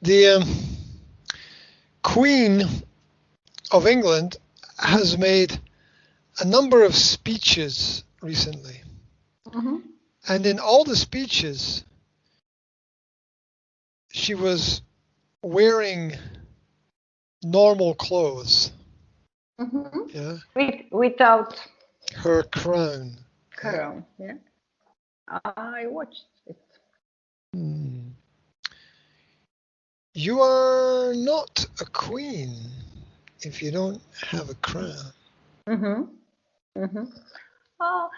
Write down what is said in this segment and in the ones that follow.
The Queen of England has made a number of speeches recently. Mm-hmm. And in all the speeches, she was wearing normal clothes. Mm-hmm. Yeah. Without Her crown. crown. Yeah. I watched it. You are not a queen if you don't have a crown. Mm-hmm. Mm-hmm. Oh,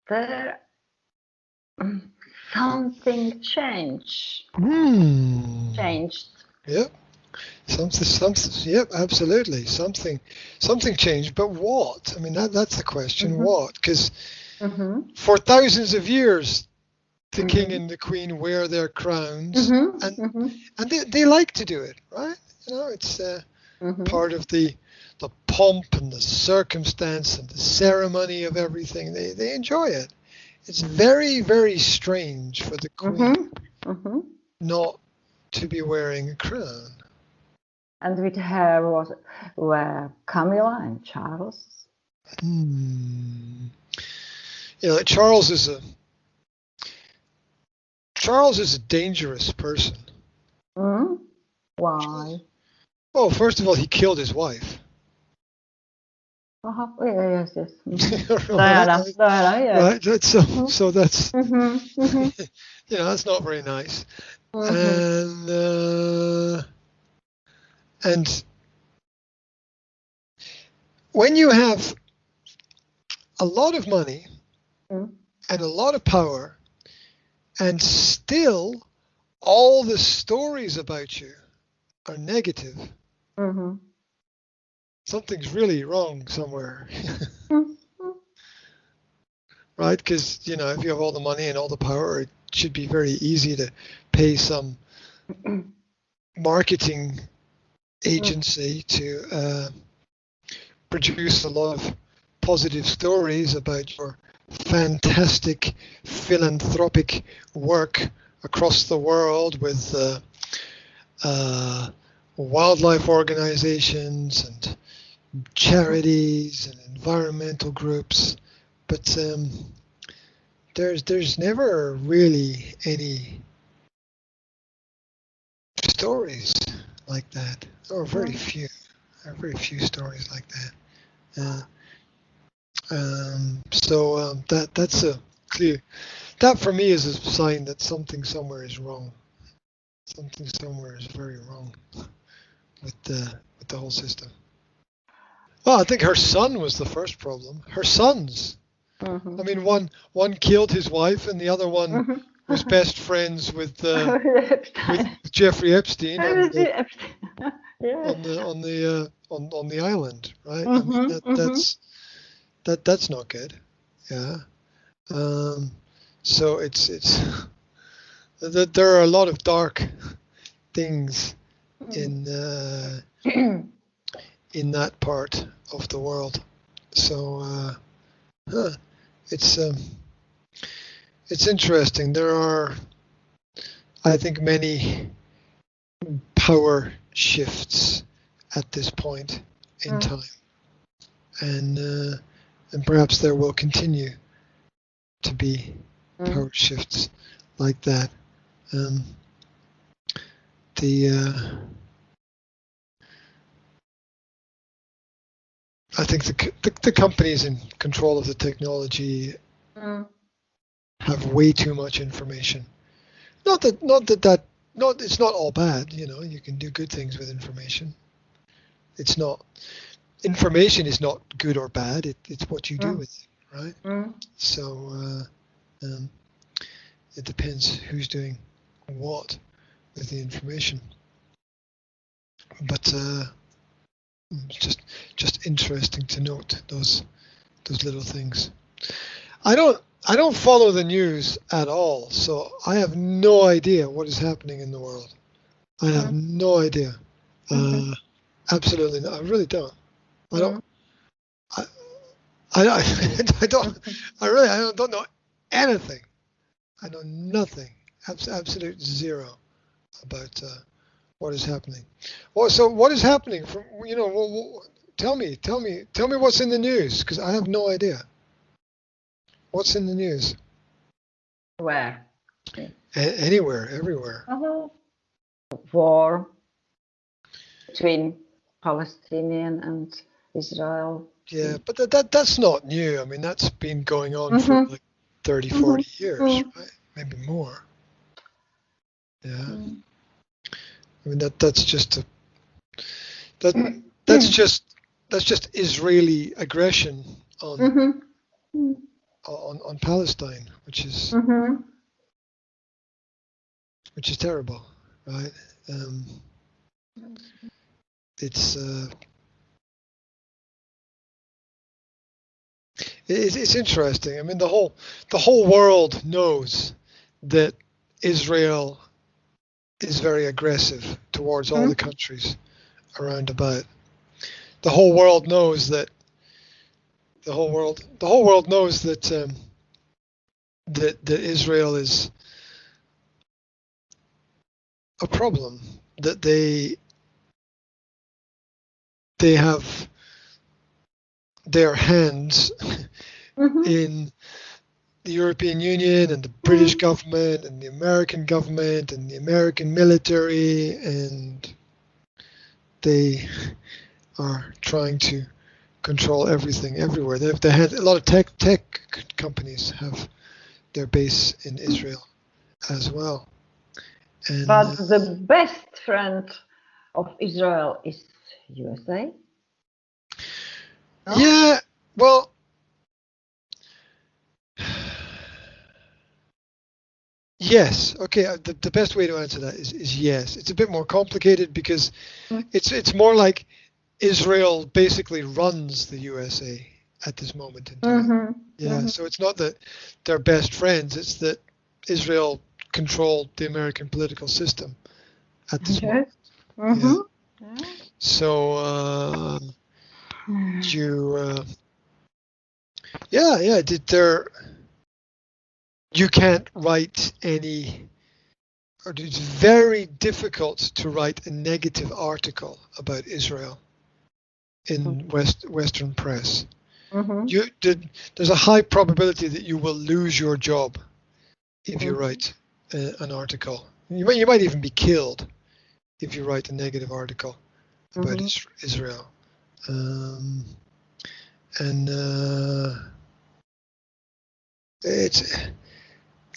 there something changed. Changed. Yep. Something. Yep. Absolutely. Something changed. But what? I mean, that's the question. Mm-hmm. What? Because Mm-hmm. for thousands of years, the Mm-hmm. king and the queen wear their crowns, Mm-hmm. and Mm-hmm. they like to do it, right? You know, it's Mm-hmm. part of the pomp and the circumstance and the ceremony of everything. They enjoy it. It's very, very strange for the queen Mm-hmm. not to be wearing a crown. And with her were Camilla and Charles. You know, Charles is a dangerous person. Mm? Why? Well, first of all, he killed his wife. Yes. Right? Diana, yes. Right. So that's Mm-hmm. you know, that's not very nice. Mm-hmm. And when you have a lot of money and a lot of power, and still all the stories about you are negative, something's really wrong somewhere. Right? Because, you know, if you have all the money and all the power, it should be very easy to pay some marketing agency to produce a lot of positive stories about your fantastic philanthropic work across the world with wildlife organizations and charities and environmental groups, but there's never really any stories like that, or very few. There are very few stories like that. That's a clear. That for me is a sign that something somewhere is wrong. Something somewhere is very wrong with the whole system. Well, I think her son was the first problem. Her sons. I mean, one killed his wife, and the other one was best friends with Jeffrey Epstein on the island, right? I mean, that's not good. Yeah. So it's there are a lot of dark things in that part of the world. So it's interesting. There are, I think, many power shifts at this point in time, and perhaps there will continue to be power shifts like that. I think the companies in control of the technology have way too much information. It's not all bad. You know, you can do good things with information. Information is not good or bad. It's what you do with it, right? So it depends who's doing what with the information. But it's just interesting to note those little things. I don't follow the news at all, so I have no idea what is happening in the world. I have no idea. Absolutely not. I really don't. I don't. I don't. I don't know anything. I know nothing. Absolute zero about what is happening. Well, so what is happening? From tell me what's in the news, because I have no idea. What's in the news? Where? Anywhere, everywhere. War between Palestinian and Israel. Yeah, but that's not new. I mean, that's been going on for like 30, 40 years, right? Maybe more. Yeah. I mean, that's just Israeli aggression on Palestine, which is terrible, right? It's interesting. I mean, the whole world knows that Israel is very aggressive towards all the countries around about. The whole world knows that. The whole world knows that that Israel is a problem. That they have their hands in the European Union and the British government and the American government and the American military, and they are trying to control everything everywhere. They had a lot of tech companies have their base in Israel as well. And, but the best friend of Israel is USA. No? Yeah, well, yes. Okay, the best way to answer that is yes. It's a bit more complicated because it's more like Israel basically runs the USA at this moment in time. So it's not that they're best friends, it's that Israel controlled the American political system at this moment. So you can't write any, or it's very difficult to write a negative article about Israel in Western press. There's a high probability that you will lose your job if you write an article. You might even be killed if you write a negative article about Israel.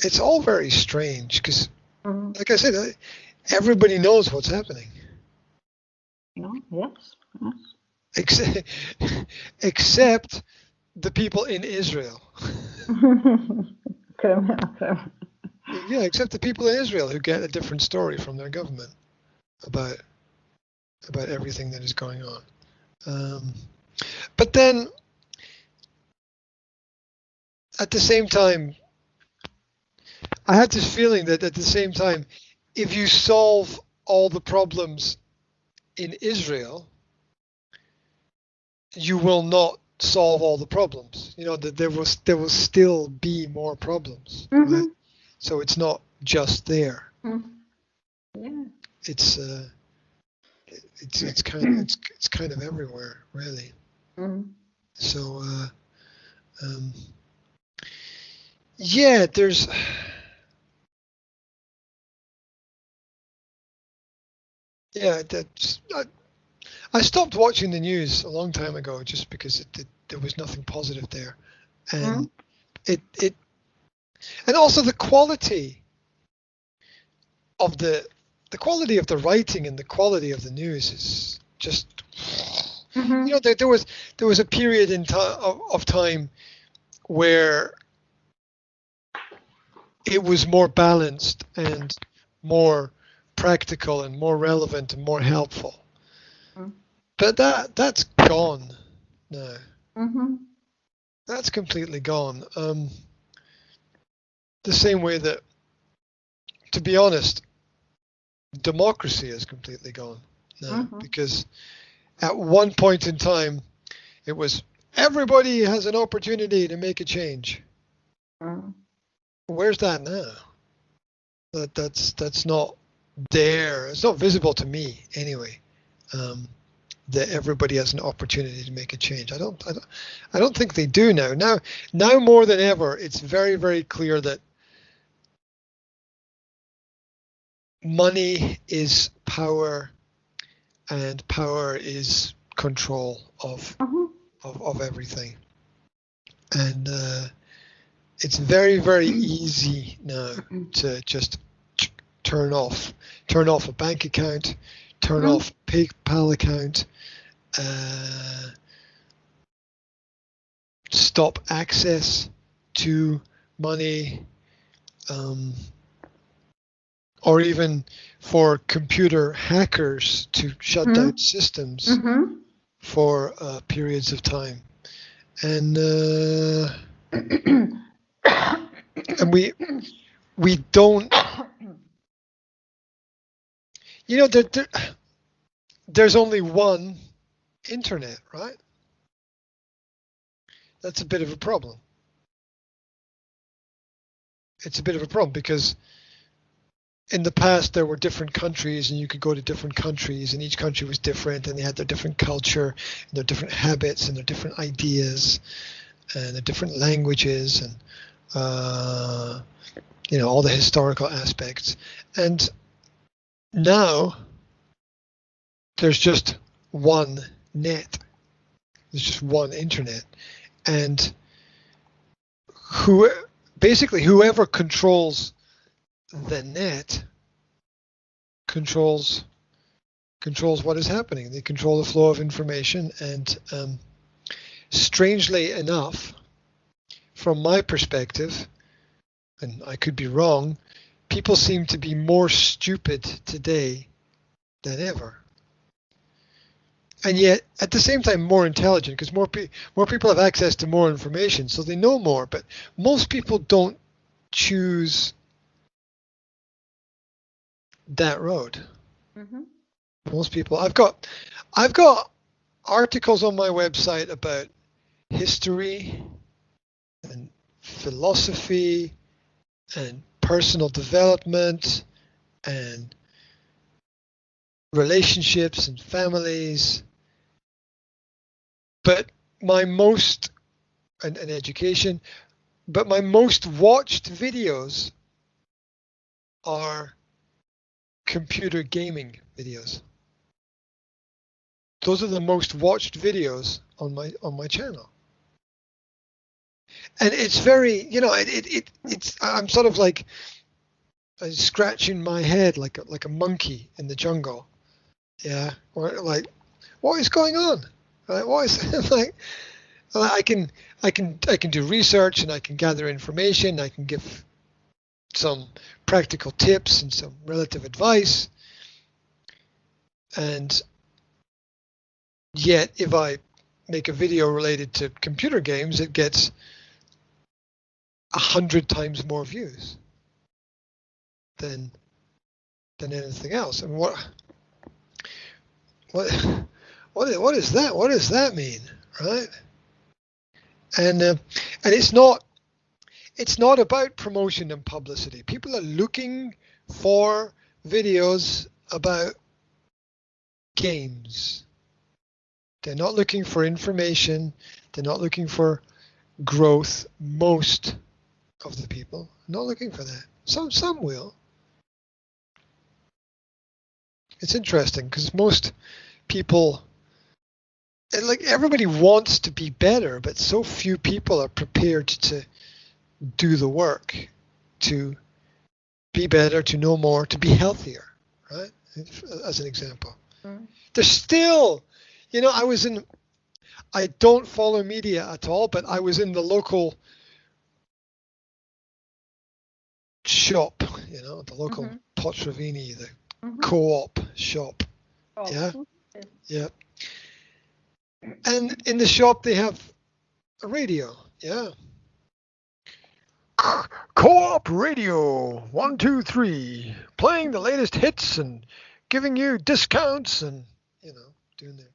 It's all very strange because, like I said, everybody knows what's happening. Except the people in Israel. Yeah, except the people in Israel who get a different story from their government about everything that is going on. But then, at the same time, I had this feeling that at the same time, if you solve all the problems in Israel, you will not solve all the problems. That there will still be more problems. Right? So it's not just there. It's kind of everywhere, really. So there's. Yeah, I stopped watching the news a long time ago just because there was nothing positive there, and and also the quality of the writing and the quality of the news is just there was a period of time where it was more balanced and more practical and more relevant and more helpful. But that's gone now. That's completely gone. The same way that, to be honest, democracy is completely gone now. Because at one point in time, it was everybody has an opportunity to make a change. Where's that now? That's not there. It's not visible to me anyway. That everybody has an opportunity to make a change. I don't think they do now. Now more than ever, it's very, very clear that money is power, and power is control of everything. And it's very, very easy now to just turn off a bank account, turn off PayPal account, stop access to money, or even for computer hackers to shut down systems for periods of time. And and we don't, you know, there's only one internet, right? That's a bit of a problem. It's a bit of a problem because in the past there were different countries, and you could go to different countries, and each country was different, and they had their different culture, and their different habits, and their different ideas, and their different languages, and you know, all the historical aspects. And now there's just one net. There's just one internet, and basically whoever controls the net controls what is happening. They control the flow of information, and strangely enough, from my perspective, and I could be wrong, people seem to be more stupid today than ever. And yet, at the same time, more intelligent, because more people have access to more information, so they know more. But most people don't choose that road. Most people. I've got articles on my website about history and philosophy and personal development and relationships and families. But my most, and education, but my most watched videos are computer gaming videos. Those are the most watched videos on my channel. And it's very, you know, it's I'm sort of like scratching my head like a monkey in the jungle. Yeah, or like, what is going on? Right? What is like? I can do research, and I can gather information. I can give some practical tips and some relative advice. And yet, if I make a video related to computer games, it gets 100 times more views than anything else. And what is that? What does that mean, right? And it's not about promotion and publicity. People are looking for videos about games. They're not looking for information. They're not looking for growth. Most of the people are not looking for that. Some will. It's interesting because most people, like, everybody wants to be better, but so few people are prepared to do the work to be better, to know more, to be healthier, right? As an example. There's still, you know, I don't follow media at all, but I was in the local shop, you know, the local Potravini, the co-op shop. Yeah. Yeah. And in the shop they have a radio. Yeah. Co-op radio 123, playing the latest hits and giving you discounts, and, you know, doing their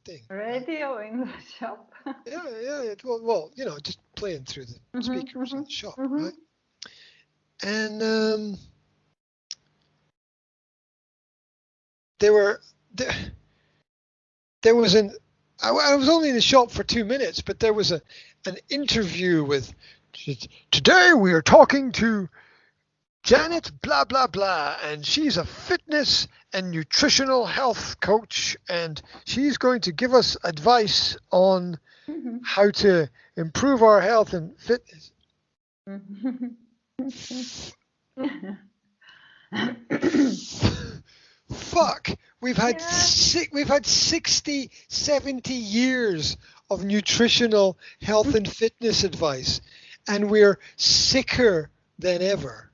thing. Radio in the shop. Yeah. Well, you know, just playing through the speakers in the shop, right? And there was I was only in the shop for 2 minutes, but there was an interview with, today we are talking to Janet blah blah blah, and she's a fitness and nutritional health coach, and she's going to give us advice on how to improve our health and fitness. Fuck, we've had 60, 70 years of nutritional health and fitness advice, and we're sicker than ever.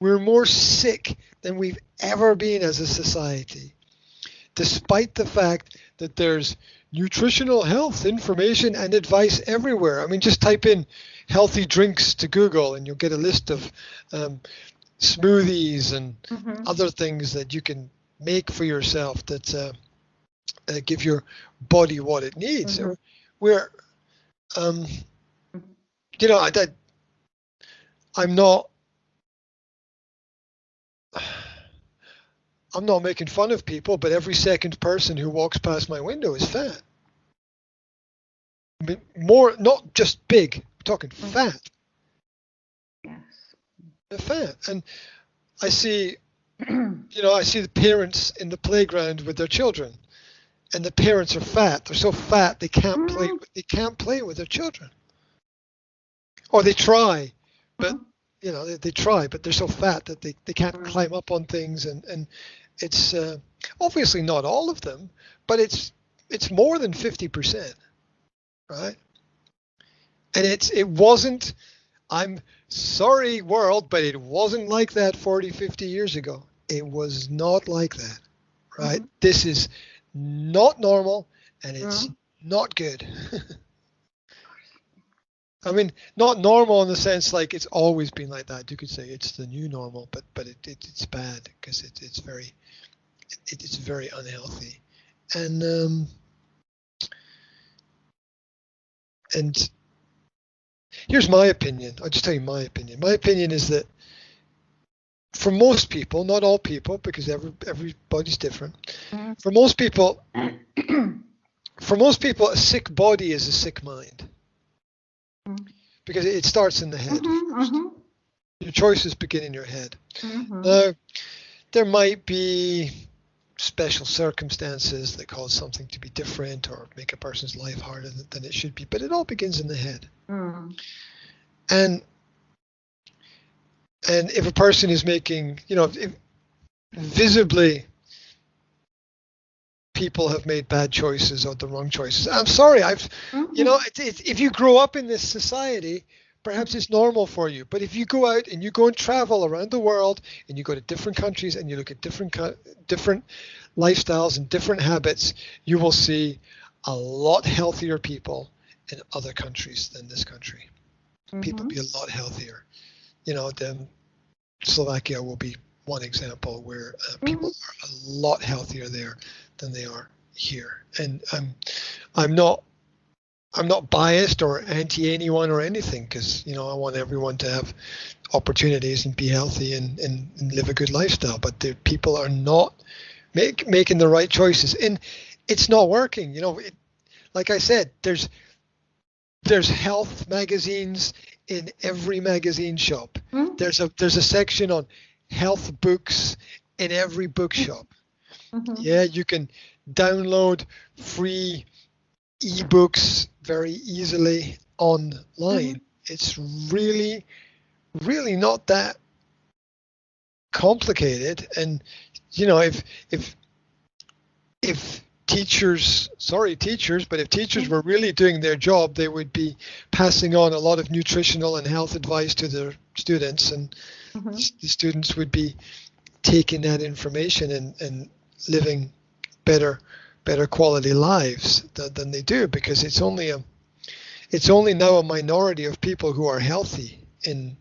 We're more sick than we've ever been as a society, despite the fact that there's nutritional health information and advice everywhere. I mean, just type in healthy drinks to Google and you'll get a list of smoothies and other things that you can make for yourself that give your body what it needs. We're, you know, I'm not making fun of people, but every second person who walks past my window is fat. More, not just big, we're talking fat. Yes. They're fat. And I see, I see the parents in the playground with their children, and the parents are fat. They're so fat they can't play. They can't play with their children, or they try, but they try, but they're so fat that they can't climb up on things, and it's obviously not all of them, but it's more than 50%, right? And it wasn't. I'm sorry, world, but it wasn't like that 40, 50 years ago. It was not like that, right? This is not normal, and it's not good. I mean, not normal in the sense like it's always been like that. You could say it's the new normal, but it's bad because it's very unhealthy, and here's my opinion. I'll just tell you my opinion. My opinion is that for most people, not all people, because everybody's different. For most people, a sick body is a sick mind. Because it starts in the head. Your choices begin in your head. There might be special circumstances that cause something to be different or make a person's life harder than it should be, but it all begins in the head. And if a person is making, if visibly people have made bad choices or the wrong choices. I'm sorry, if you grow up in this society, perhaps it's normal for you. But if you go out and you go and travel around the world and you go to different countries and you look at different lifestyles and different habits, you will see a lot healthier people in other countries than this country. People be a lot healthier. Slovakia will be one example where people are a lot healthier there than they are here. And I'm not biased or anti anyone or anything, because I want everyone to have opportunities and be healthy and live a good lifestyle. But the people are not making the right choices, and it's not working. Like I said, there's health magazines in every magazine shop. There's a section on health books in every bookshop. Yeah, you can download free ebooks very easily online. It's really, really not that complicated. And if teachers, but if teachers were really doing their job, they would be passing on a lot of nutritional and health advice to their students, and the students would be taking that information and living better quality lives than they do, because it's only now a minority of people who are healthy in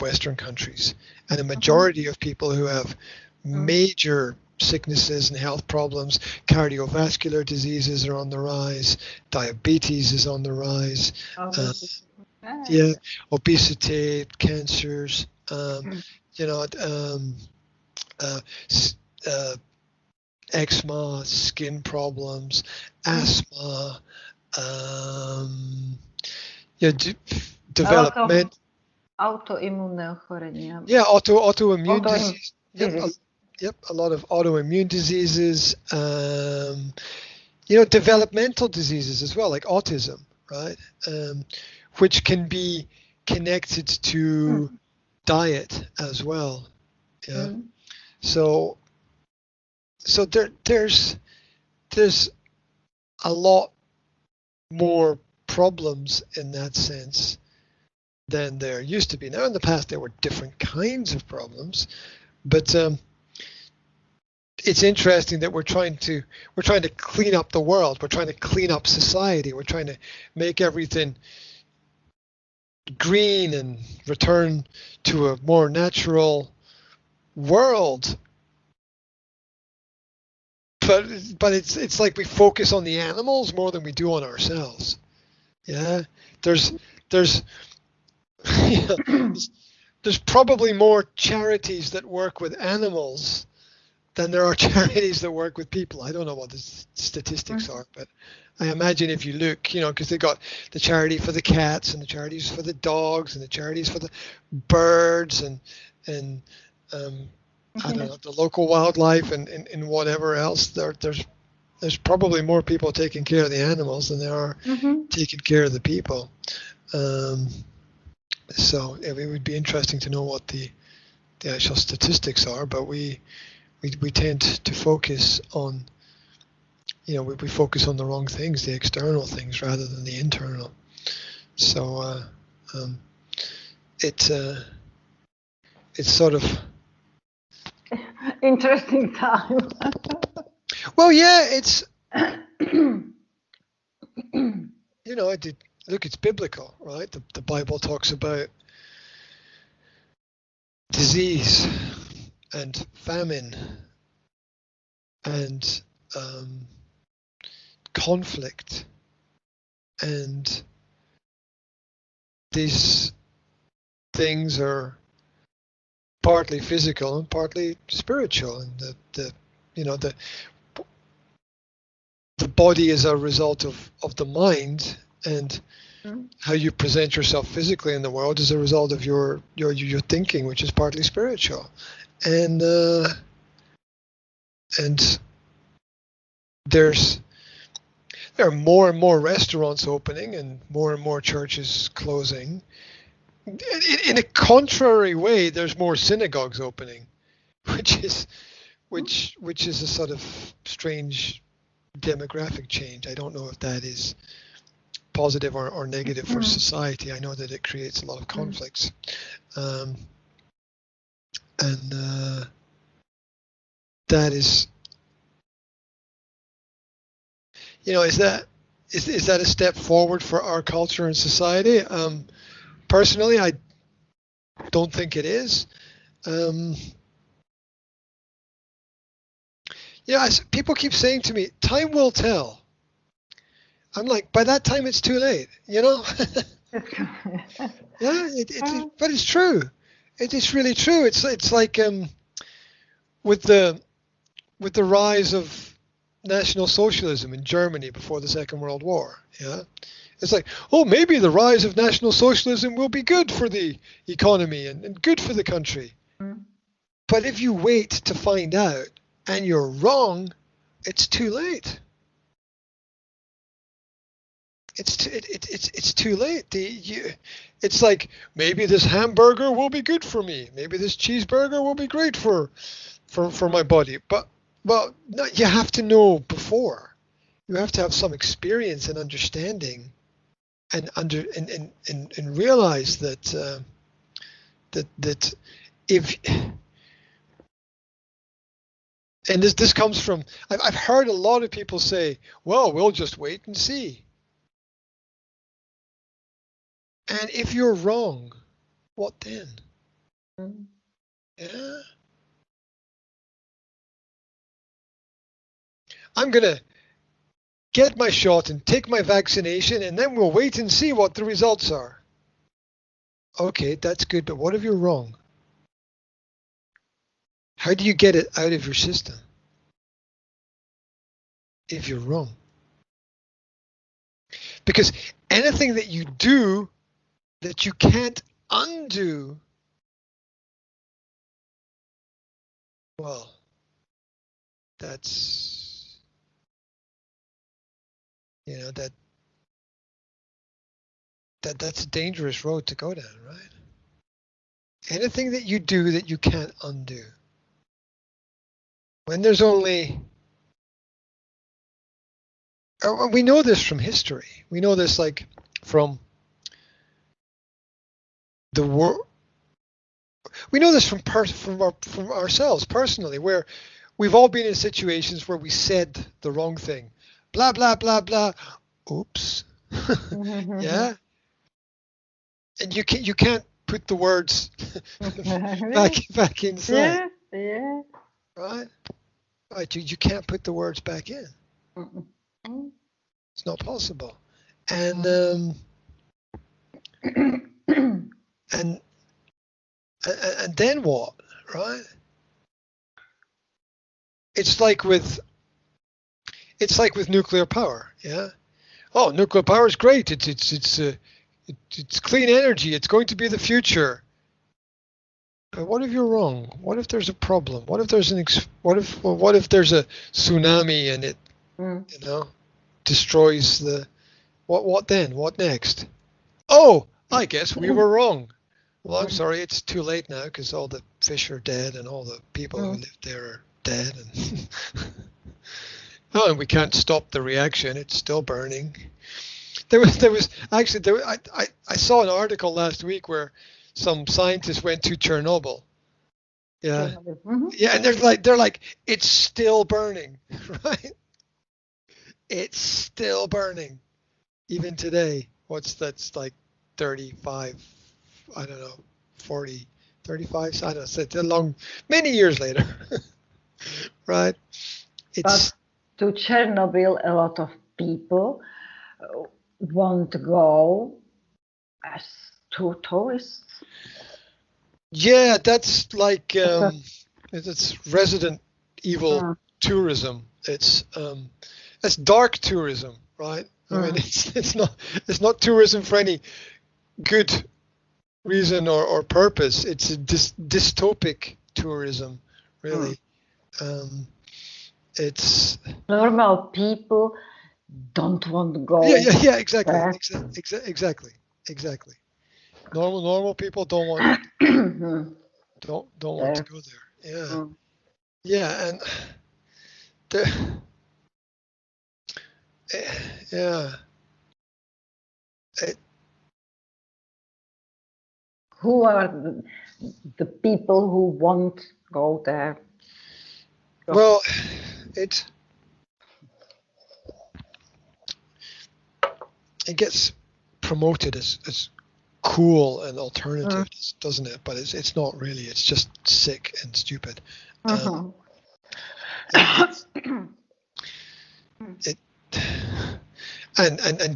Western countries, and a majority of people who have major sicknesses and health problems. Cardiovascular diseases are on the rise. Diabetes is on the rise. Obesity, cancers. eczema, skin problems, asthma, um, A lot of development. autoimmune ochorenia. Yeah, autoimmune Autoimmune disease. disease. Yep, a lot of autoimmune diseases. Developmental diseases as well, like autism, right? Which can be connected to diet as well. Yeah. So there's a lot more problems in that sense than there used to be. Now, in the past, there were different kinds of problems, but it's interesting that we're trying to clean up the world. We're trying to clean up society. We're trying to make everything green and return to a more natural world. But it's like we focus on the animals more than we do on ourselves. Yeah, there's there's probably more charities that work with animals than there are charities that work with people. I don't know what the statistics are, but I imagine if you look, because they got the charity for the cats and the charities for the dogs and the charities for the birds and I don't know, the local wildlife and whatever else. There's probably more people taking care of the animals than there are taking care of the people. So it would be interesting to know what the actual statistics are, but we tend to focus on, we focus on the wrong things, the external things, rather than the internal. So it's sort of interesting time. Well, yeah, it's it's biblical, right? The Bible talks about disease and famine and conflict, and these things are partly physical and partly spiritual, and the body is a result of the mind, and how you present yourself physically in the world is a result of your thinking, which is partly spiritual. And there are more and more restaurants opening and more churches closing. In a contrary way, there's more synagogues opening, which is a sort of strange demographic change. I don't know if that is positive or negative for society. I know that it creates a lot of conflicts, and that is, is that a step forward for our culture and society? Personally, I don't think it is. People keep saying to me, "Time will tell." I'm like, by that time, it's too late, Yeah, but it's true. It's really true. It's like with the rise of National Socialism in Germany before the Second World War. Yeah, it's like, oh, maybe the rise of National Socialism will be good for the economy and good for the country. But if you wait to find out and you're wrong, it's too late. It's too late. It's like, maybe this hamburger will be good for me. Maybe this cheeseburger will be great for my body. But no, you have to know before. You have to have some experience and understanding, and realize that that if, and this comes from, I've heard a lot of people say, well, we'll just wait and see. And if you're wrong, what then? Yeah. I'm going to get my shot and take my vaccination, and then we'll wait and see what the results are. Okay, that's good, but what if you're wrong? How do you get it out of your system if you're wrong? Because anything that you do that you can't undo, well, that's, you know, that's a dangerous road to go down, right? Anything that you do that you can't undo. When there's only, we know this from history. We know this like from the world. We know this from ourselves personally, where we've all been in situations where we said the wrong thing. Blah, blah, blah, blah. Oops. Yeah. And you can't put the words back inside. Yeah. Right? Right. You can't put the words back in. It's not possible. And and then what, right? It's like with nuclear power, yeah. Oh, nuclear power is great. It's clean energy. It's going to be the future. But what if you're wrong? What if there's a problem? What if there's what if there's a tsunami and it, you know, destroys the what then? What next? Oh, I guess we were wrong. Well, I'm sorry, it's too late now because all the fish are dead and all the people who lived there are dead, and oh, and we can't stop the reaction. It's still burning. I saw an article last week where some scientists went to Chernobyl. Yeah. Yeah, and they're like, it's still burning, right? It's still burning. Even today. That's like 35, I don't know, 40, 35, I don't know, many years later. Right? But to Chernobyl, a lot of people want to go as tourists. Yeah, that's like it's resident evil tourism. It's dark tourism, right? I mean, it's not tourism for any good reason or purpose. It's a dystopic tourism, really. It's normal people don't want to go. Yeah, exactly. Exactly. Normal people don't want don't want to go there. Yeah, and yeah. Who are the people who won't go there? Well, it gets promoted as cool and alternative, doesn't it? But it's not really. It's just sick and stupid. And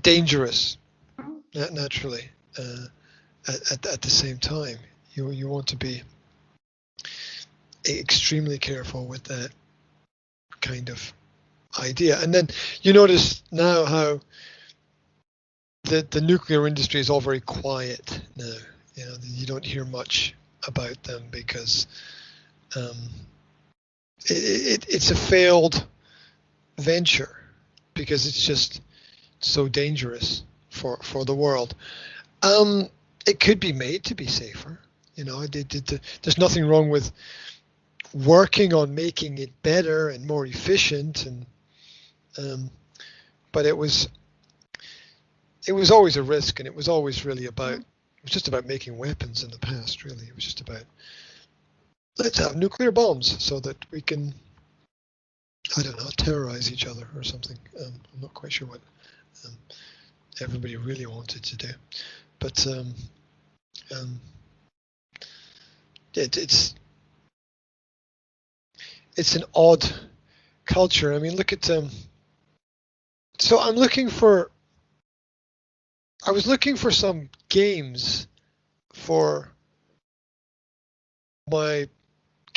dangerous, naturally. At the same time, you want to be extremely careful with that kind of idea. And then you notice now how the nuclear industry is all very quiet now. You know, you don't hear much about them because it's a failed venture because it's just so dangerous for the world. It could be made to be safer. You know, there's nothing wrong with working on making it better and more efficient, and but it was always a risk, and it was always really about, it was just about making weapons in the past, really. It was just about, let's have nuclear bombs so that we can, I don't know, terrorize each other or something. I'm not quite sure what everybody really wanted to do, but it's an odd culture. I mean, look at so I was looking for some games for my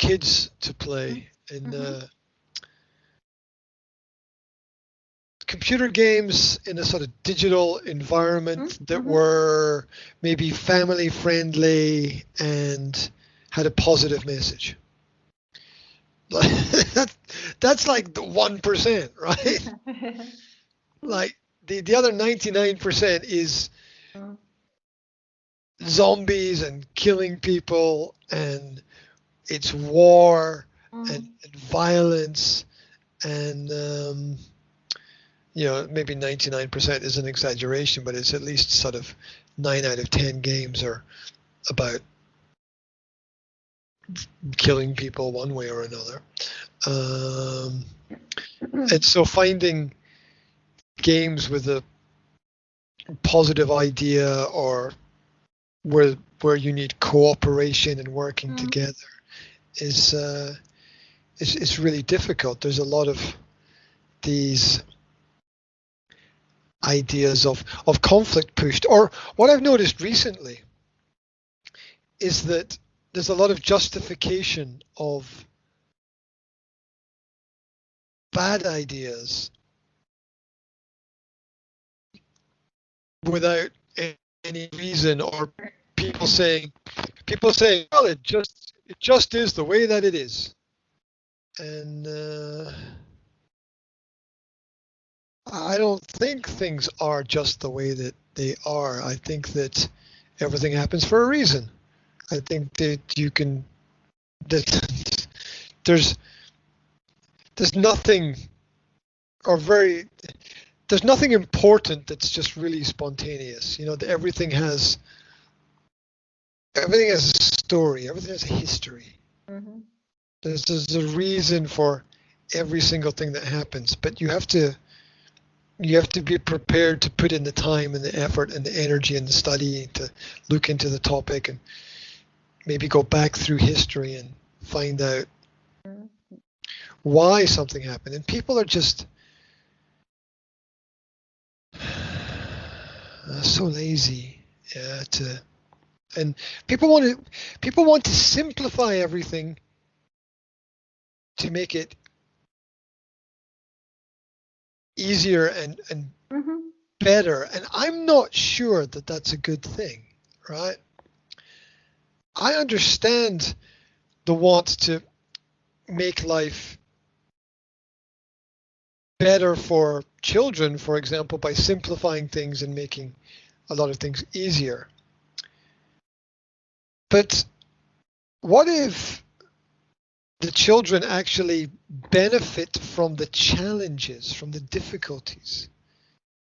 kids to play in computer games in a sort of digital environment that were maybe family friendly and had a positive message. That's like the 1%, right? Like the other 99% is zombies and killing people, and it's war and violence, and maybe 99% is an exaggeration, but it's at least sort of 9 out of 10 games are about killing people one way or another. And so finding games with a positive idea, or where you need cooperation and working together, is really difficult. There's a lot of these ideas of conflict pushed, or what I've noticed recently is that there's a lot of justification of bad ideas without any reason, or people saying, well, it just is the way that it is. And I don't think things are just the way that they are. I think that everything happens for a reason. I think that there's nothing there's nothing important that's just really spontaneous. Everything has a story, everything has a history. There's a reason for every single thing that happens, but you have to be prepared to put in the time and the effort and the energy and the study to look into the topic and maybe go back through history and find out why something happened. And people are just so lazy and people want to simplify everything to make it easier and better, and I'm not sure that that's a good thing, right? I understand the want to make life better for children, for example, by simplifying things and making a lot of things easier. But what if the children actually benefit from the challenges, from the difficulties?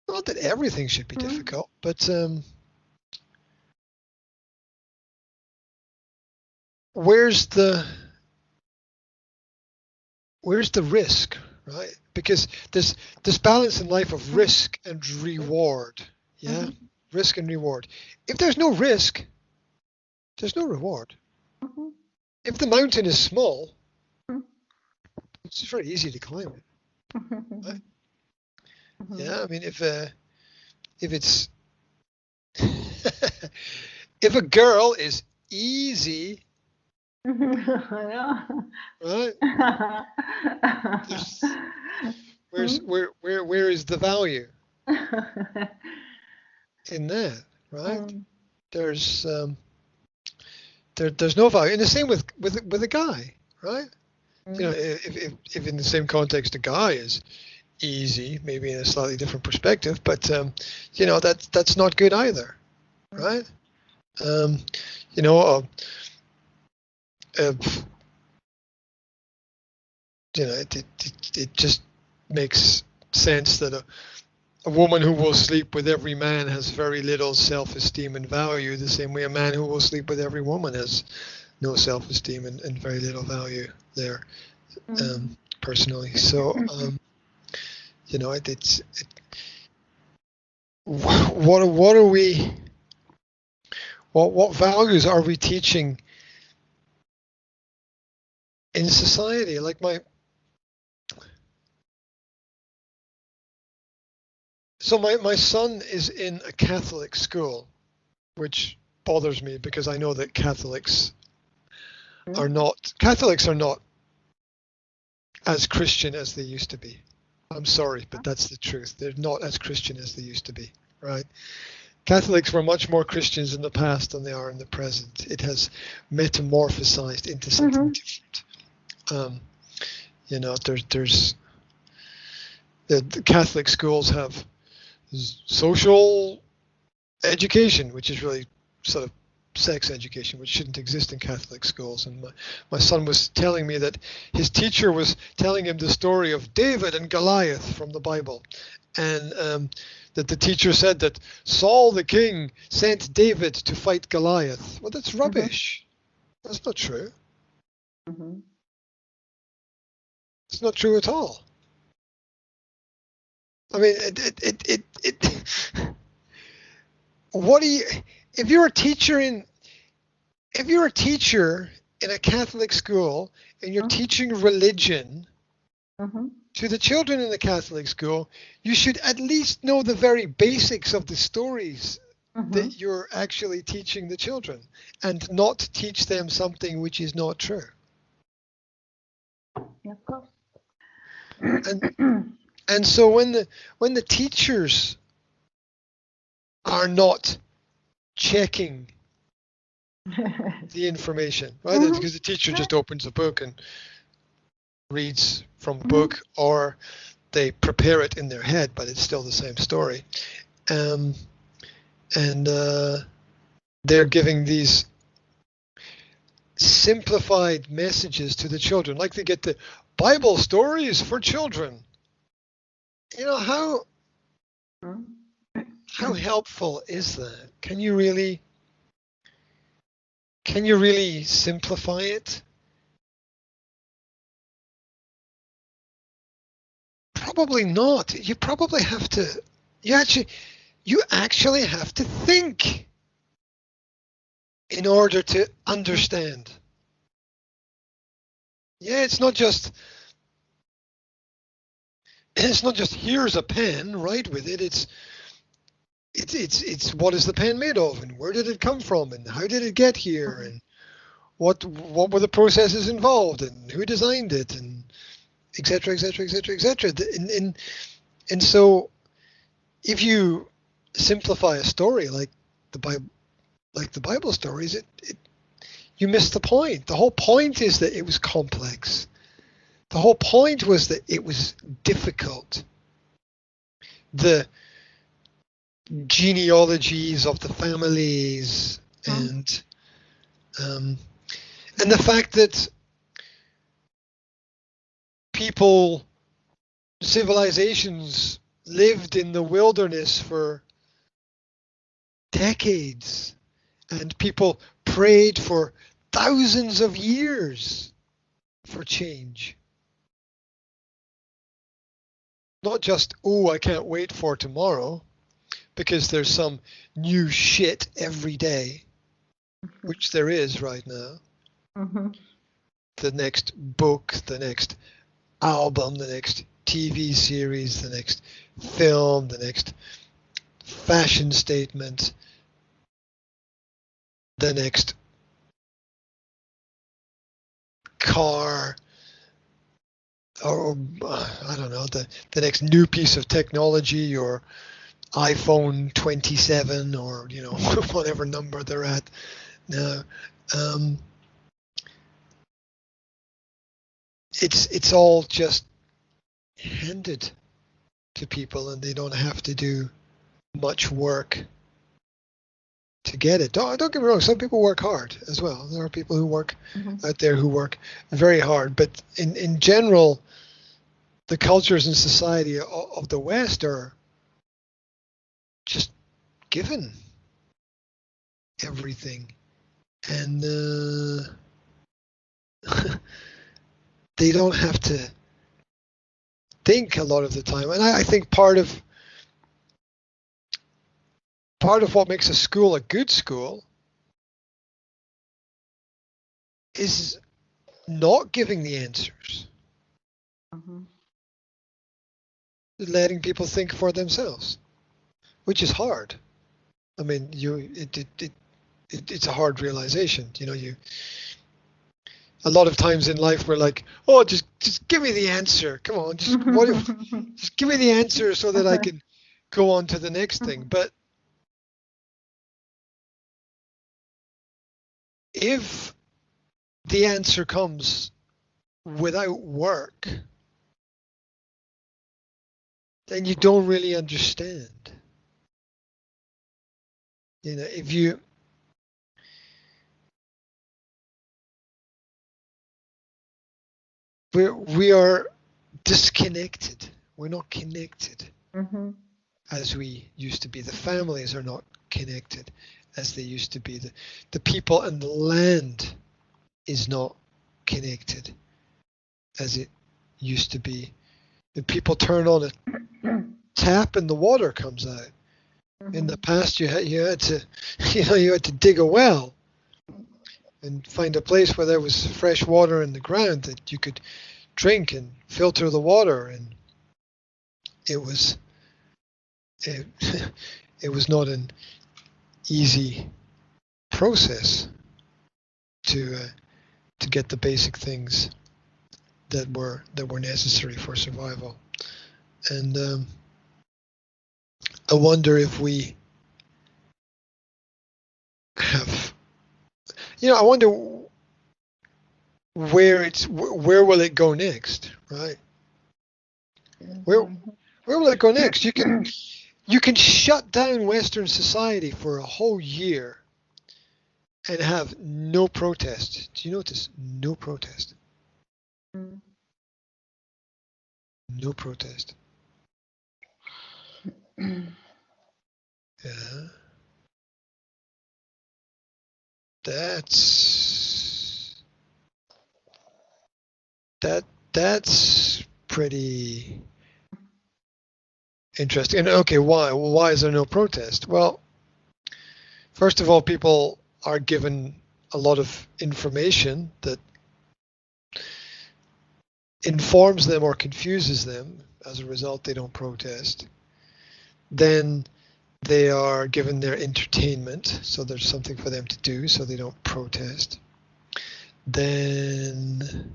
Not that everything should be difficult, but where's the risk, right? Because there's this balance in life of risk and reward. Yeah, risk and reward. If there's no risk, there's no reward. If the mountain is small, it's very easy to climb it. Right? Yeah, I mean, if it's if a girl is easy, right? Where is the value in that, right? There's no value. And the same with a guy, right? If in the same context a guy is easy, maybe in a slightly different perspective, but that's not good either, right? It just makes sense that a woman who will sleep with every man has very little self-esteem and value, the same way a man who will sleep with every woman has no self-esteem and very little value there, personally. So, what values are we teaching in society? Like my son is in a Catholic school, which bothers me because I know that Catholics are not, Catholics are not as Christian as they used to be. I'm sorry, but that's the truth. They're not as Christian as they used to be, right? Catholics were much more Christians in the past than they are in the present. It has metamorphosized into something different. You know, there's the Catholic schools have social education, which is really sort of sex education, which shouldn't exist in Catholic schools. And my son was telling me that his teacher was telling him the story of David and Goliath from the Bible, and that the teacher said that Saul the king sent David to fight Goliath. Well, that's rubbish. That's not true. It's not true at all. I mean, what do you? If you're a teacher in a Catholic school and you're teaching religion to the children in the Catholic school, you should at least know the very basics of the stories that you're actually teaching the children, and not teach them something which is not true. Yeah, of course. And so when the teachers are not checking the information, right? Because the teacher just opens a book and reads from a book, or they prepare it in their head, but it's still the same story. And they're giving these simplified messages to the children, like they get the Bible stories for children. You know, how helpful is that? Can you really simplify it? Probably not. You probably have to, you actually have to think in order to understand. Yeah, it's not just here's a pen, write with it. It's what is the pen made of, and where did it come from, and how did it get here, and what were the processes involved, and who designed it, and etc. And so if you simplify a story like the Bible stories, you miss the point. The whole point is that it was complex. The whole point was that it was difficult. The genealogies of the families, and the fact that civilizations lived in the wilderness for decades, and people prayed for thousands of years for change. Not just, oh, I can't wait for tomorrow, because there's some new shit every day, which there is right now. The next book, the next album, the next TV series, the next film, the next fashion statement, the next car, or I don't know, the next new piece of technology, or iPhone 27, or whatever number they're at now. It's all just handed to people, and they don't have to do much work to get it. Don't get me wrong, some people work hard as well. There are people who work out there who work very hard, but in general, the cultures and society of the West are just given everything, and they don't have to think a lot of the time. And I think part of what makes a school a good school is not giving the answers, letting people think for themselves, which is hard. I mean, it's a hard realization. a lot of times in life we're like, oh, just give me the answer. Come on, just give me the answer so that I can go on to the next thing. But if the answer comes without work, then you don't really understand. You know, if we are disconnected. We're not connected as we used to be. The families are not connected as they used to be. The people and the land is not connected as it used to be. The people turn on a tap and the water comes out. In the past, you had to dig a well and find a place where there was fresh water in the ground that you could drink and filter the water, and it was not an easy process to get the basic things that were necessary for survival. And I wonder if we have, I wonder where will it go next, right? Where will it go next? You can shut down Western society for a whole year and have no protest. Do you notice? No protest. No protest. Yeah. That's pretty interesting. And okay, why? Well, why is there no protest? Well, first of all, people are given a lot of information that informs them or confuses them. As a result, they don't protest. Then they are given their entertainment, so there's something for them to do, so they don't protest. Then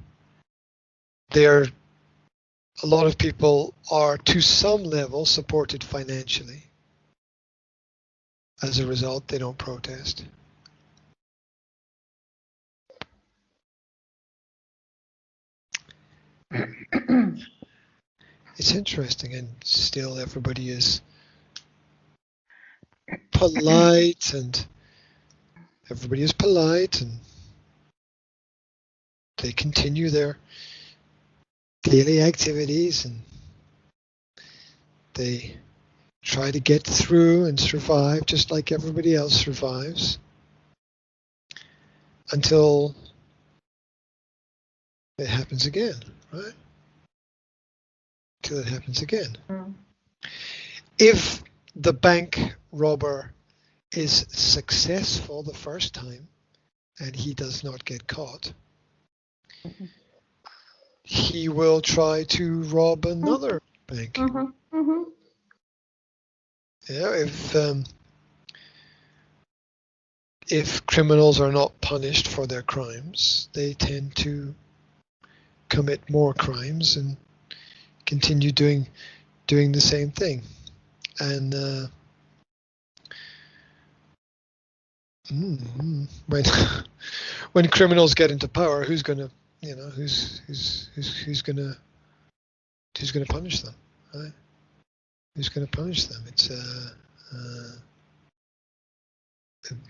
a lot of people are, to some level, supported financially. As a result, they don't protest. It's interesting, and still everybody is polite, and they continue their daily activities, and they try to get through and survive just like everybody else survives until it happens again, right? Till it happens again. If the bank robber is successful the first time and he does not get caught, he will try to rob another bank. Yeah, if criminals are not punished for their crimes, they tend to commit more crimes and continue doing the same thing. And when criminals get into power, who's gonna punish them, right? Who's gonna punish them? It's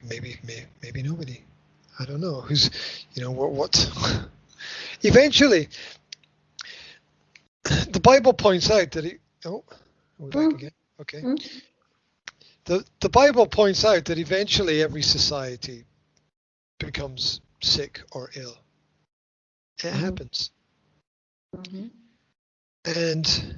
maybe nobody. I don't know. Who's what? Eventually, the Bible points out that we're back again. Okay. The Bible points out that eventually every society becomes sick or ill. It happens. And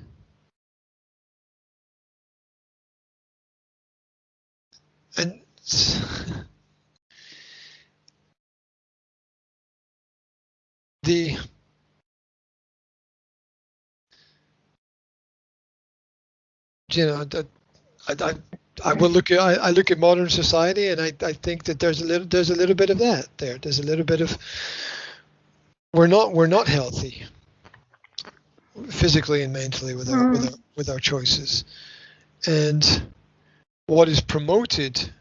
I look at modern society, and I think that there's a little bit of that there. There's a little bit of we're not healthy physically and mentally with our choices. And what is promoted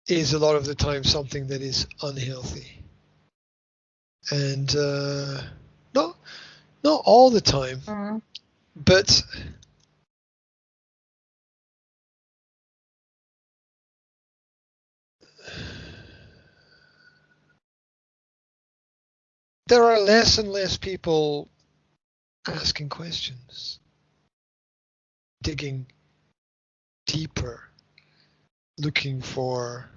is a lot of the time something that is unhealthy. And not all the time, but there are less and less people asking questions, digging deeper, looking for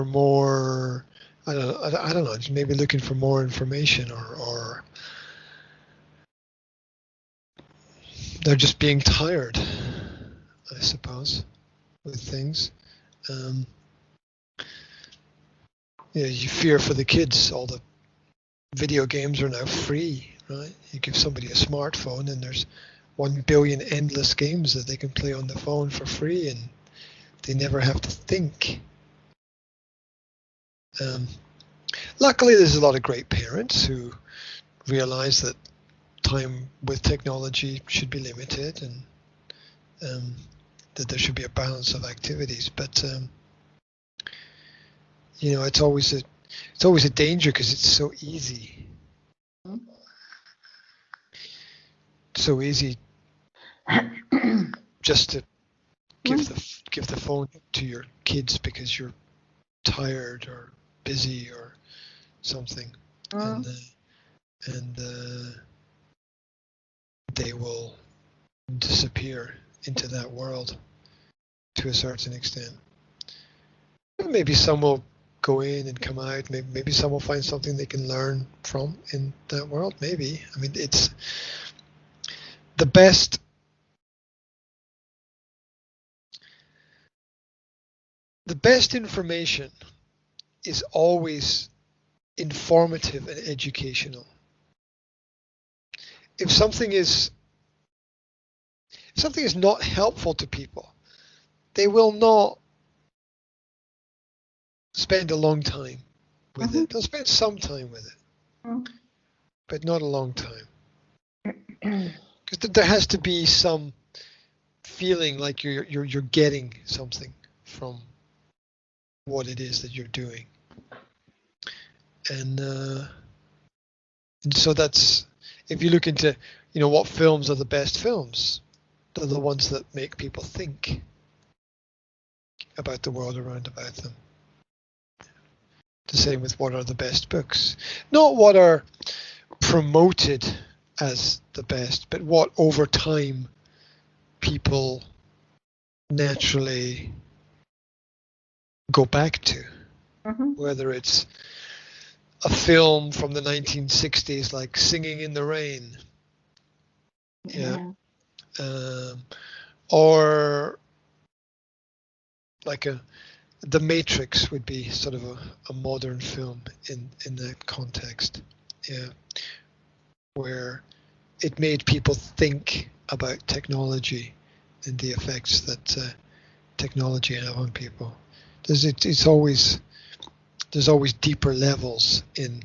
more. I don't know. Maybe looking for more information, or they're just being tired, I suppose, with things. You fear for the kids. All the video games are now free, right? You give somebody a smartphone and there's 1 billion endless games that they can play on the phone for free, and they never have to think. Luckily, there's a lot of great parents who realize that time with technology should be limited, and that there should be a balance of activities. But it's always a danger because it's so easy. So easy just to give the phone to your kids because you're tired or busy or something, and they will disappear into that world to a certain extent. Maybe some will go in and come out. Maybe some will find something they can learn from in that world. Maybe. I mean, it's the best. The best information is always informative and educational. If something is not helpful to people, they will not spend a long time with it. They'll spend some time with it, but not a long time, because there has to be some feeling like you're getting something from what it is that you're doing, and so that's, if you look into what films are the best films, they're the ones that make people think about the world around about them. The same with what are the best books, not what are promoted as the best, but what over time people naturally go back to, whether it's a film from the 1960s like Singing in the Rain, or like The Matrix would be sort of a modern film in that context, where it made people think about technology and the effects that technology have on people. There's always deeper levels in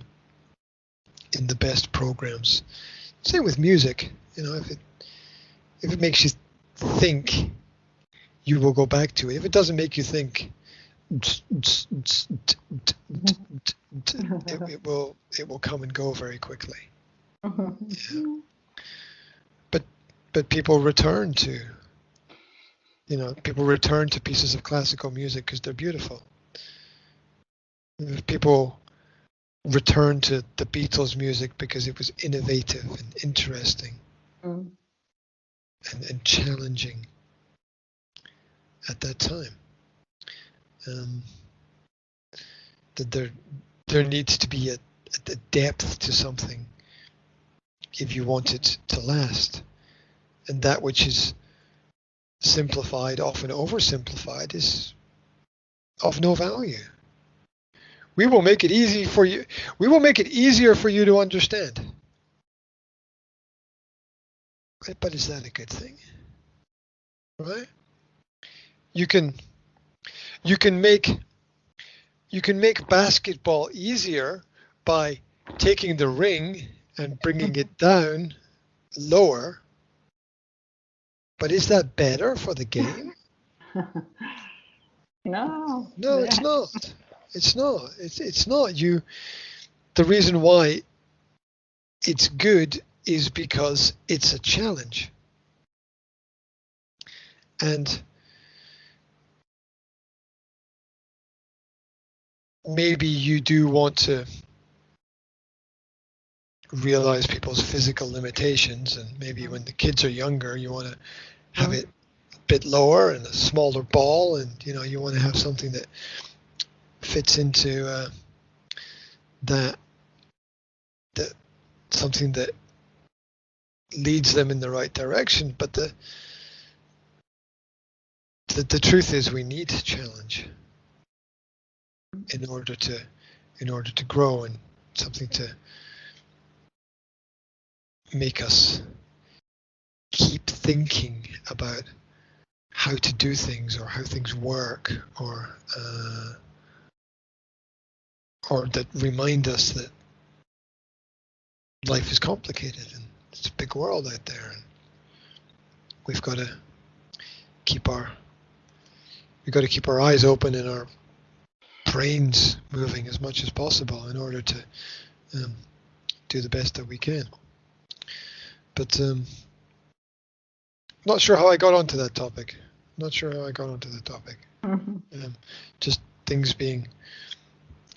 the best programs. Same with music. If it makes you think, you will go back to it. If it doesn't make you think, it will come and go very quickly. But people return to pieces of classical music because they're beautiful. People return to the Beatles' music because it was innovative and interesting and challenging at that time. That there needs to be a depth to something if you want it to last, and that which is simplified, often oversimplified, is of no value. We will make it easy for you. We will make it easier for you to understand. But is that a good thing? Right? You can You can make basketball easier by taking the ring and bringing it down lower. But is that better for the game? No. No, it's not. It's not. It's not. The reason why it's good is because it's a challenge. And maybe you do want to realize people's physical limitations, and maybe when the kids are younger, you want to have it a bit lower and a smaller ball, and you want to have something that fits into that something that leads them in the right direction. But the truth is, we need challenge in order to grow, and something to make us keep thinking about how to do things, or how things work, or that remind us that life is complicated and it's a big world out there, and we've got to keep our eyes open and our brains moving as much as possible in order to do the best that we can. But not sure how I got onto that topic. Just things being.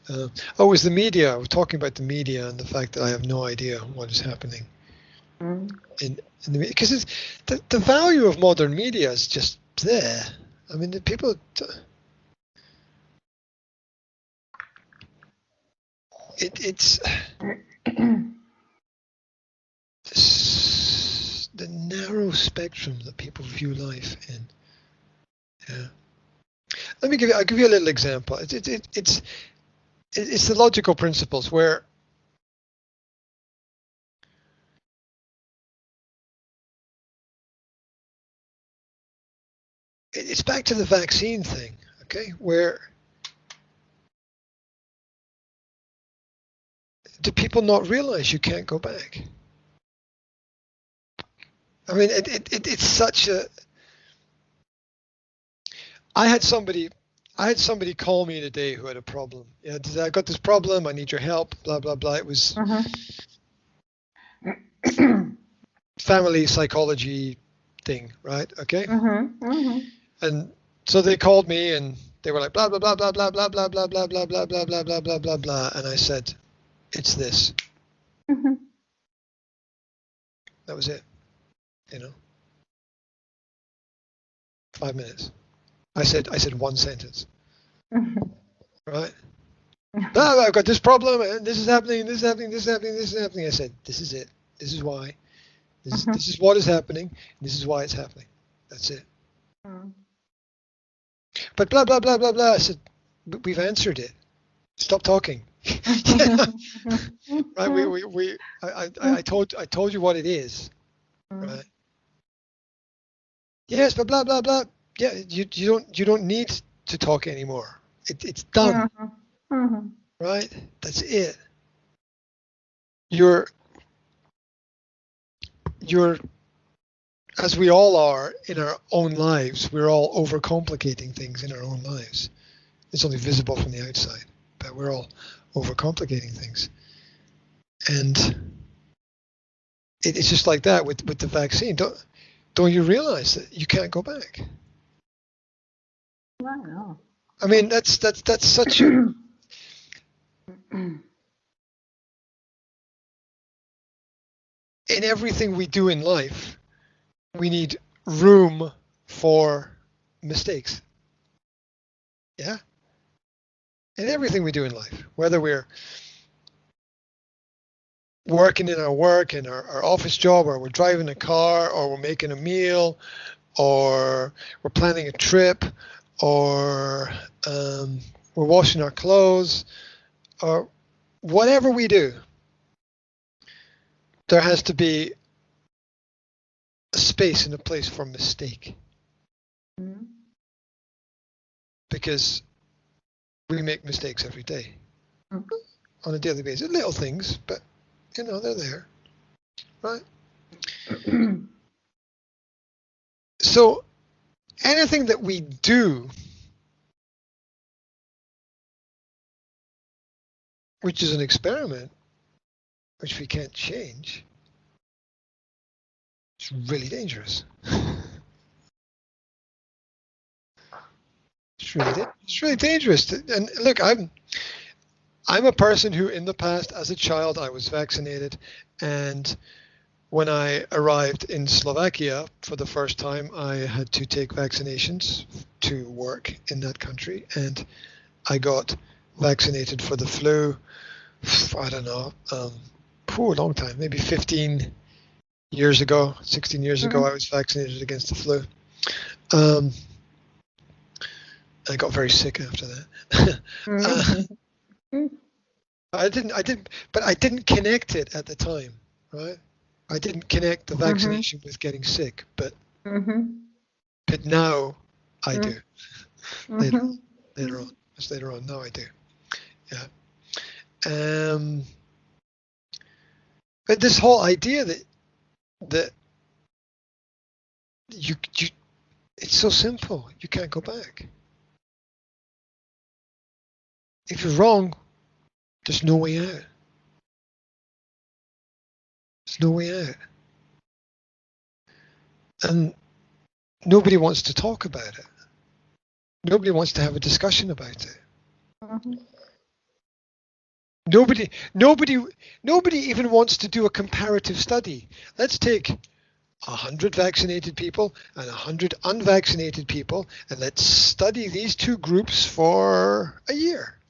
It was the media. I was talking about the media and the fact that I have no idea what is happening in the media, because the value of modern media is just there. I mean, the people. It's the narrow spectrum that people view life in. Yeah. I'll give you a little example. It's the logical principles where it's back to the vaccine thing, okay? Where do people not realize you can't go back? I mean, it's such a. I had somebody call me today who had a problem. Yeah, I got this problem. I need your help. Blah blah blah. It was family psychology thing, right? Okay. And so they called me and they were like blah blah blah blah blah blah blah blah blah blah blah blah blah blah blah blah blah, and I said, it's this. That was it. 5 minutes. I said one sentence. Right? No, I've got this problem, and this is happening, this is happening, this is happening, this is happening. I said, this is it. This is why. This is what is happening. This is why it's happening. That's it. But blah blah blah blah blah. I said, we've answered it. Stop talking. Right? I told you what it is. Right? Yes, but blah blah blah. Yeah, you don't need to talk anymore. It's done. Right? That's it. You're as we all are in our own lives, we're all overcomplicating things in our own lives. It's only visible from the outside, but we're all overcomplicating things. And it's just like that with the vaccine. Don't you realize that you can't go back? Wow. I mean, that's such a. In everything we do in life, we need room for mistakes. Yeah? In everything we do in life, whether we're working in our work, in our office job, or we're driving a car, or we're making a meal, or we're planning a trip, or we're washing our clothes, or whatever we do, there has to be a space and a place for mistake. because we make mistakes every day Mhm. on a daily basis. Little things, but you know, they're there, right? So anything that we do, which is an experiment, which we can't change, it's really dangerous. It's really dangerous. And look, I'm a person who, in the past, as a child, I was vaccinated, and when I arrived in Slovakia for the first time, I had to take vaccinations to work in that country, and I got vaccinated for the flu. I don't know, a long time, maybe 15 years ago, 16 years ago, I was vaccinated against the flu. I got very sick after that. I didn't connect it at the time, right? I didn't connect the vaccination with getting sick, but now I do. Later on, now I do. Yeah. But this whole idea that you it's so simple, you can't go back. If you're wrong, there's no way out. There's no way out. And nobody wants to talk about it. Nobody wants to have a discussion about it. Nobody even wants to do a comparative study. Let's take 100 vaccinated people and 100 unvaccinated people, and let's study these two groups for a year.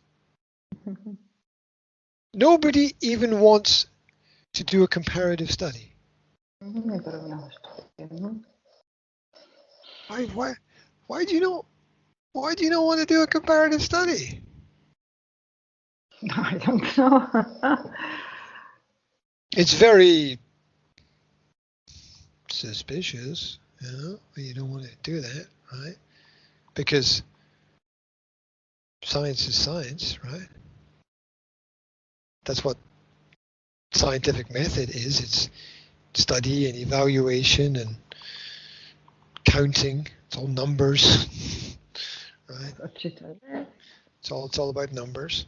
Nobody even wants to do a comparative study. Why do you not want to do a comparative study? I don't know. It's very suspicious, you know. You don't want to do that, right? Because science is science, right? That's what scientific method is. It's study and evaluation and counting. It's all numbers, right? It's all about numbers.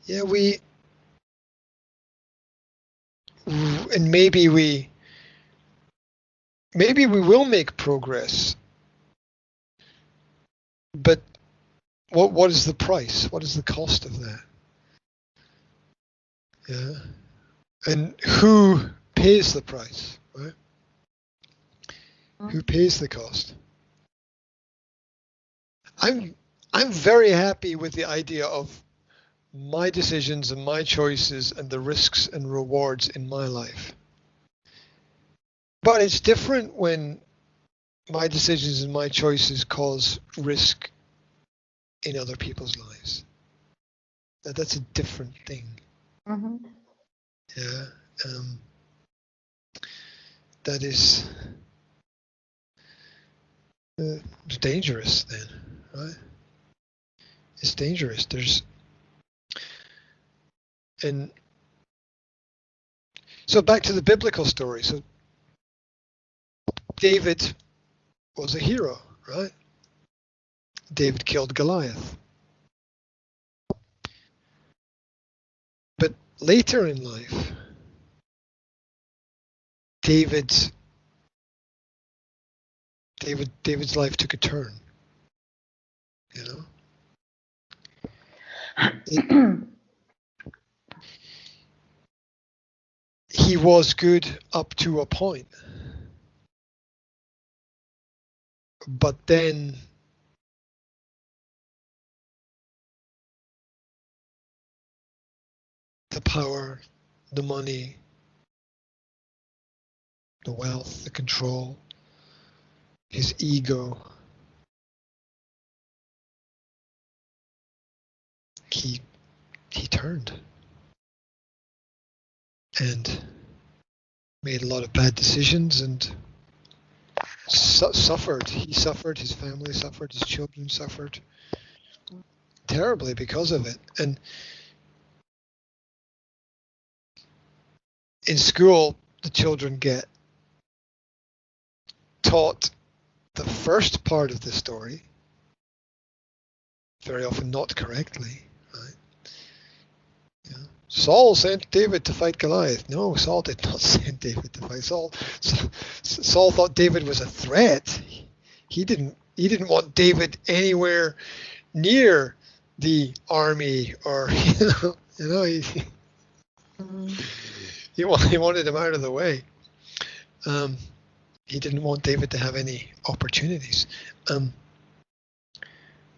Yeah, and maybe we will make progress, but what is the price? What is the cost of that? Yeah, and who pays the price, right? Who pays the cost? I'm very happy with the idea of my decisions and my choices and the risks and rewards in my life. But it's different when my decisions and my choices cause risk in other people's lives. That's a different thing. Yeah. That is it's dangerous then, right? It's dangerous. And so back to the biblical story. So David was a hero, right? David killed Goliath. But later in life, David's life took a turn. You know? He was good up to a point. But then the power, the money, the wealth, the control, his ego, he turned and made a lot of bad decisions and suffered. He suffered. His family suffered. His children suffered terribly because of it. And in school, the children get taught the first part of the story, very often not correctly, right? Yeah. Saul sent David to fight Goliath. No, Saul did not send David to fight Saul. Saul thought David was a threat. He didn't want David anywhere near the army, or he wanted him out of the way. He didn't want David to have any opportunities. And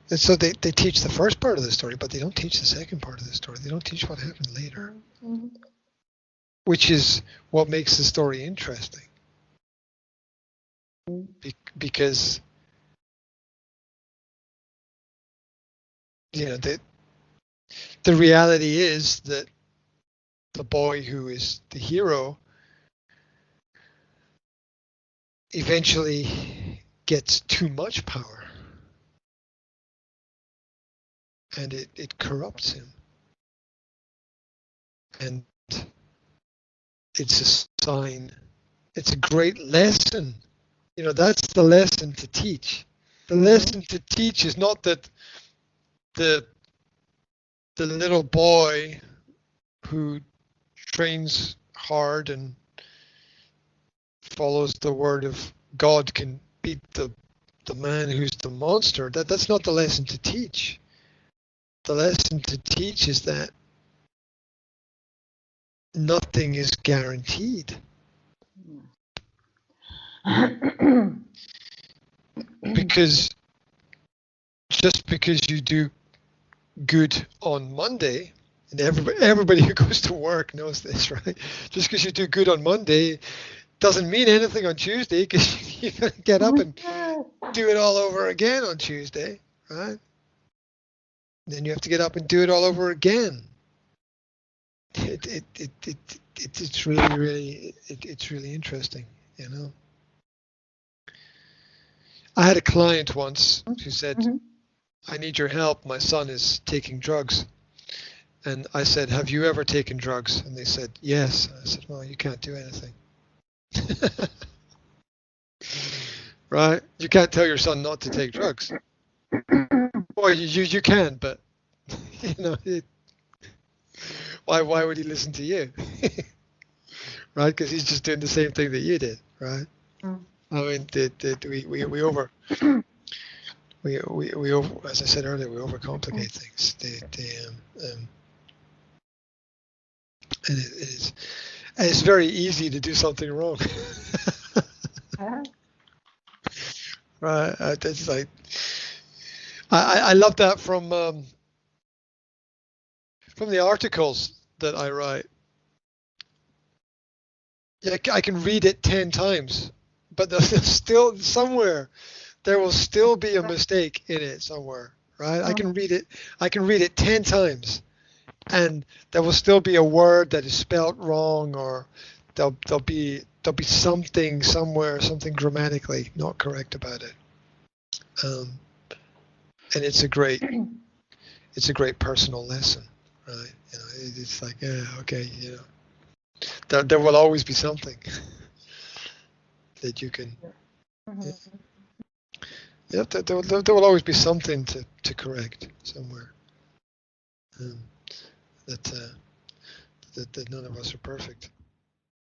so they teach the first part of the story, but they don't teach the second part of the story. They don't teach what happened later, which is what makes the story interesting. Because the reality is that the boy who is the hero eventually gets too much power, and it corrupts him. And it's a sign, it's a great lesson. That's the lesson to teach. The lesson to teach is not that the little boy who trains hard and follows the word of God can beat the man who's the monster. That's not the lesson to teach. The lesson to teach is that nothing is guaranteed. Because just because you do good on Monday, and everybody who goes to work knows this, right? Just because you do good on Monday doesn't mean anything on Tuesday, because you're going to get up and do it all over again on Tuesday, right? And then you have to get up and do it all over again. It's really interesting, I had a client once who said, I need your help. My son is taking drugs. And I said, have you ever taken drugs? And they said, yes. I said, well, you can't do anything. Right? You can't tell your son not to take drugs. Well, you can, but why would he listen to you? Right? Because he's just doing the same thing that you did, right? I mean, we over, as I said earlier, we overcomplicate things. And it's very easy to do something wrong. Right? It's like I love that from the articles that I write. Yeah, I can read it 10 times, but there's still somewhere there will still be a mistake in it somewhere, right? I can read it 10 times, and there will still be a word that is spelt wrong, or there'll be something somewhere, something grammatically not correct about it. And it's a great personal lesson, right? It's like, yeah, okay, there will always be something that you can. Yeah, there will always be something to correct somewhere. That none of us are perfect.